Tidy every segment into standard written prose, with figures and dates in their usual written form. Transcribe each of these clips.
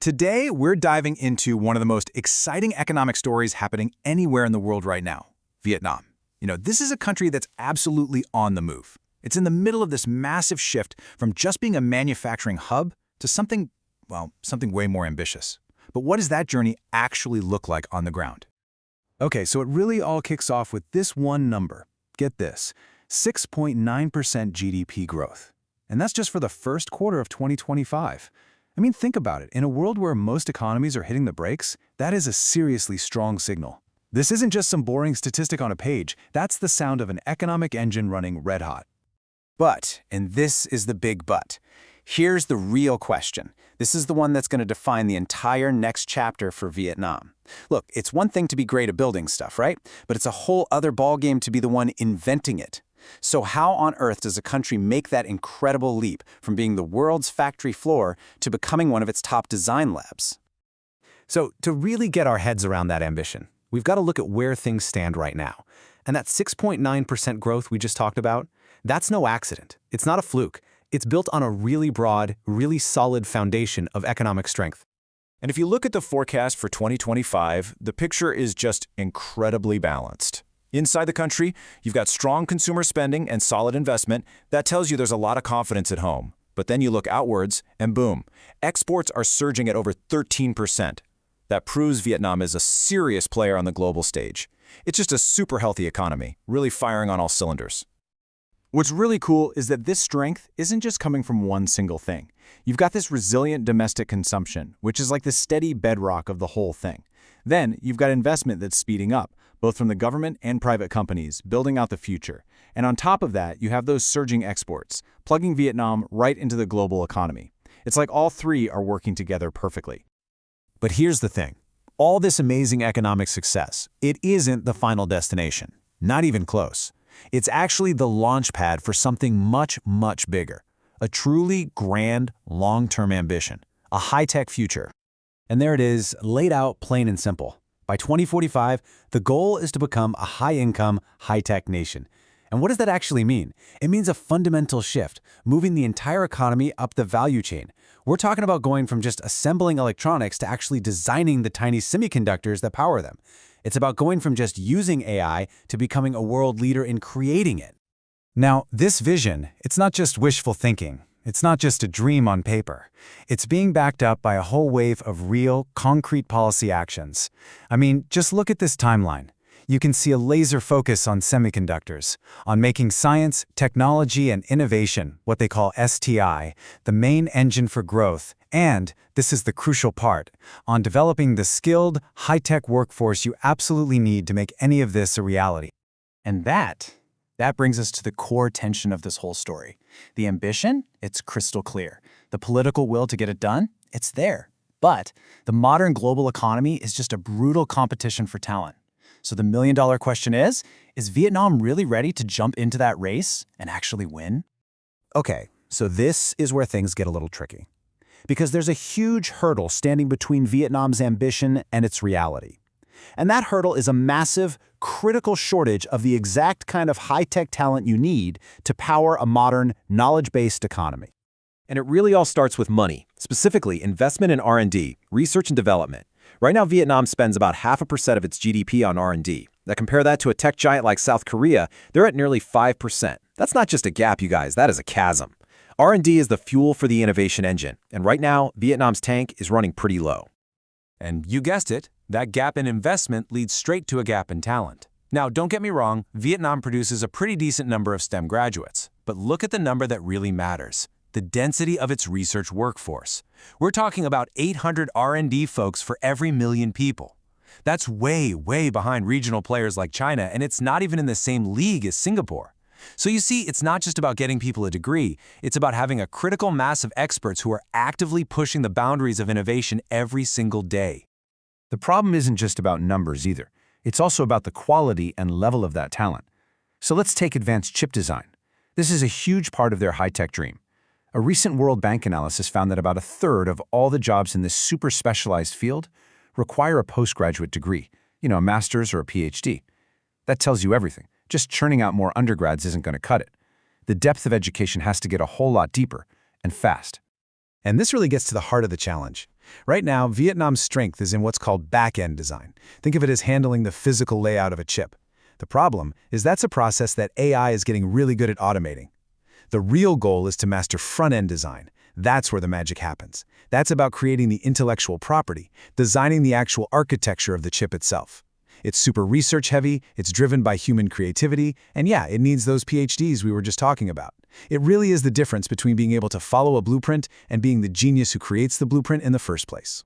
Today, we're diving into one of the most exciting economic stories happening anywhere in the world right now, Vietnam. This is a country that's absolutely on the move. It's in the middle of this massive shift from just being a manufacturing hub to something way more ambitious. But what does that journey actually look like on the ground? Okay, so it really all kicks off with this one number. Get this, 6.9% GDP growth. And that's just for the first quarter of 2025. Think about it. In a world where most economies are hitting the brakes, that is a seriously strong signal. This isn't just some boring statistic on a page. That's the sound of an economic engine running red hot. But, and this is the big but, here's the real question. This is the one that's going to define the entire next chapter for Vietnam. Look, it's one thing to be great at building stuff, right? But it's a whole other ballgame to be the one inventing it. So how on earth does a country make that incredible leap from being the world's factory floor to becoming one of its top design labs? So to really get our heads around that ambition, we've got to look at where things stand right now. And that 6.9% growth we just talked about, that's no accident. It's not a fluke. It's built on a really broad, really solid foundation of economic strength. And if you look at the forecast for 2025, the picture is just incredibly balanced. Inside the country, you've got strong consumer spending and solid investment. That tells you there's a lot of confidence at home. But then you look outwards, and boom, exports are surging at over 13%. That proves Vietnam is a serious player on the global stage. It's just a super healthy economy, really firing on all cylinders. What's really cool is that this strength isn't just coming from one single thing. You've got this resilient domestic consumption, which is like the steady bedrock of the whole thing. Then you've got investment that's speeding up, both from the government and private companies, building out the future. And on top of that, you have those surging exports, plugging Vietnam right into the global economy. It's like all three are working together perfectly. But here's the thing. All this amazing economic success, it isn't the final destination. Not even close. It's actually the launch pad for something much, much bigger. A truly grand, long-term ambition. A high-tech future. And there it is, laid out plain and simple. By 2045, the goal is to become a high-income, high-tech nation. And what does that actually mean? It means a fundamental shift, moving the entire economy up the value chain. We're talking about going from just assembling electronics to actually designing the tiny semiconductors that power them. It's about going from just using AI to becoming a world leader in creating it. Now, this vision, it's not just wishful thinking. It's not just a dream on paper. It's being backed up by a whole wave of real, concrete policy actions. Just look at this timeline. You can see a laser focus on semiconductors, on making science, technology, and innovation, what they call STI, the main engine for growth, and, this is the crucial part, on developing the skilled, high-tech workforce you absolutely need to make any of this a reality. And that brings us to the core tension of this whole story. The ambition, it's crystal clear. The political will to get it done, it's there. But the modern global economy is just a brutal competition for talent. So the million-dollar question is Vietnam really ready to jump into that race and actually win? Okay, so this is where things get a little tricky. Because there's a huge hurdle standing between Vietnam's ambition and its reality. And that hurdle is a massive, critical shortage of the exact kind of high-tech talent you need to power a modern, knowledge-based economy. And it really all starts with money, specifically investment in R&D, research and development. Right now, Vietnam spends about 0.5% of its GDP on R&D. Now compare that to a tech giant like South Korea, they're at nearly 5%. That's not just a gap, you guys, that is a chasm. R&D is the fuel for the innovation engine, and right now, Vietnam's tank is running pretty low. And you guessed it, that gap in investment leads straight to a gap in talent. Now, don't get me wrong, Vietnam produces a pretty decent number of STEM graduates. But look at the number that really matters, the density of its research workforce. We're talking about 800 R&D folks for every million people. That's way, way behind regional players like China, and it's not even in the same league as Singapore. So you see, it's not just about getting people a degree, it's about having a critical mass of experts who are actively pushing the boundaries of innovation every single day. The problem isn't just about numbers either. It's also about the quality and level of that talent. So let's take advanced chip design. This is a huge part of their high-tech dream. A recent World Bank analysis found that about a third of all the jobs in this super specialized field require a postgraduate degree, a master's or a PhD. That tells you everything. Just churning out more undergrads isn't going to cut it. The depth of education has to get a whole lot deeper and fast. And this really gets to the heart of the challenge. Right now, Vietnam's strength is in what's called back-end design. Think of it as handling the physical layout of a chip. The problem is that's a process that AI is getting really good at automating. The real goal is to master front-end design. That's where the magic happens. That's about creating the intellectual property, designing the actual architecture of the chip itself. It's super research-heavy, it's driven by human creativity, and yeah, it needs those PhDs we were just talking about. It really is the difference between being able to follow a blueprint and being the genius who creates the blueprint in the first place.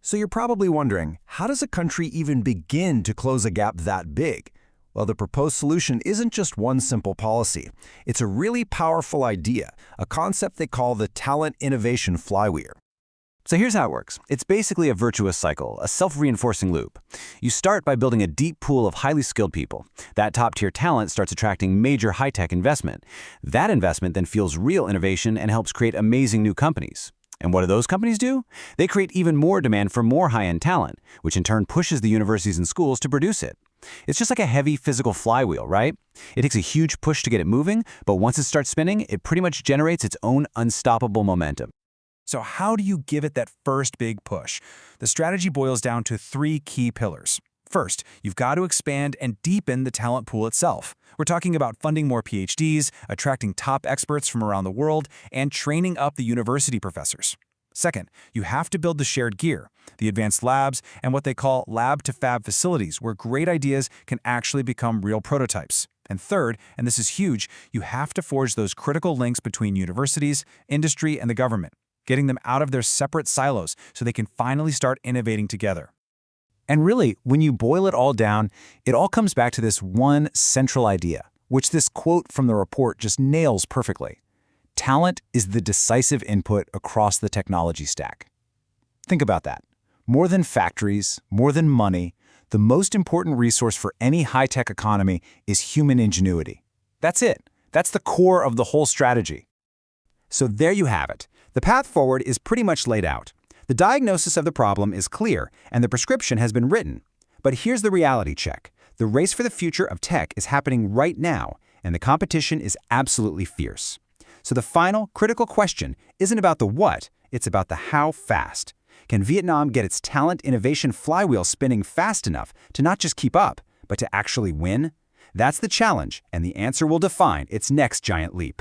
So you're probably wondering, how does a country even begin to close a gap that big? Well, the proposed solution isn't just one simple policy. It's a really powerful idea, a concept they call the talent innovation flywheel. So here's how it works. It's basically a virtuous cycle, a self-reinforcing loop. You start by building a deep pool of highly skilled people. That top-tier talent starts attracting major high-tech investment. That investment then fuels real innovation and helps create amazing new companies. And what do those companies do? They create even more demand for more high-end talent, which in turn pushes the universities and schools to produce it. It's just like a heavy physical flywheel, right? It takes a huge push to get it moving, but once it starts spinning, it pretty much generates its own unstoppable momentum. So how do you give it that first big push? The strategy boils down to 3 key pillars. First, you've got to expand and deepen the talent pool itself. We're talking about funding more PhDs, attracting top experts from around the world, and training up the university professors. Second, you have to build the shared gear, the advanced labs, and what they call lab-to-fab facilities, where great ideas can actually become real prototypes. And third, and this is huge, you have to forge those critical links between universities, industry, and the government, getting them out of their separate silos so they can finally start innovating together. And really, when you boil it all down, it all comes back to this one central idea, which this quote from the report just nails perfectly. Talent is the decisive input across the technology stack. Think about that. More than factories, more than money, the most important resource for any high-tech economy is human ingenuity. That's it. That's the core of the whole strategy. So there you have it. The path forward is pretty much laid out. The diagnosis of the problem is clear, and the prescription has been written. But here's the reality check. The race for the future of tech is happening right now, and the competition is absolutely fierce. So the final, critical question isn't about the what, it's about the how fast. Can Vietnam get its talent innovation flywheel spinning fast enough to not just keep up, but to actually win? That's the challenge, and the answer will define its next giant leap.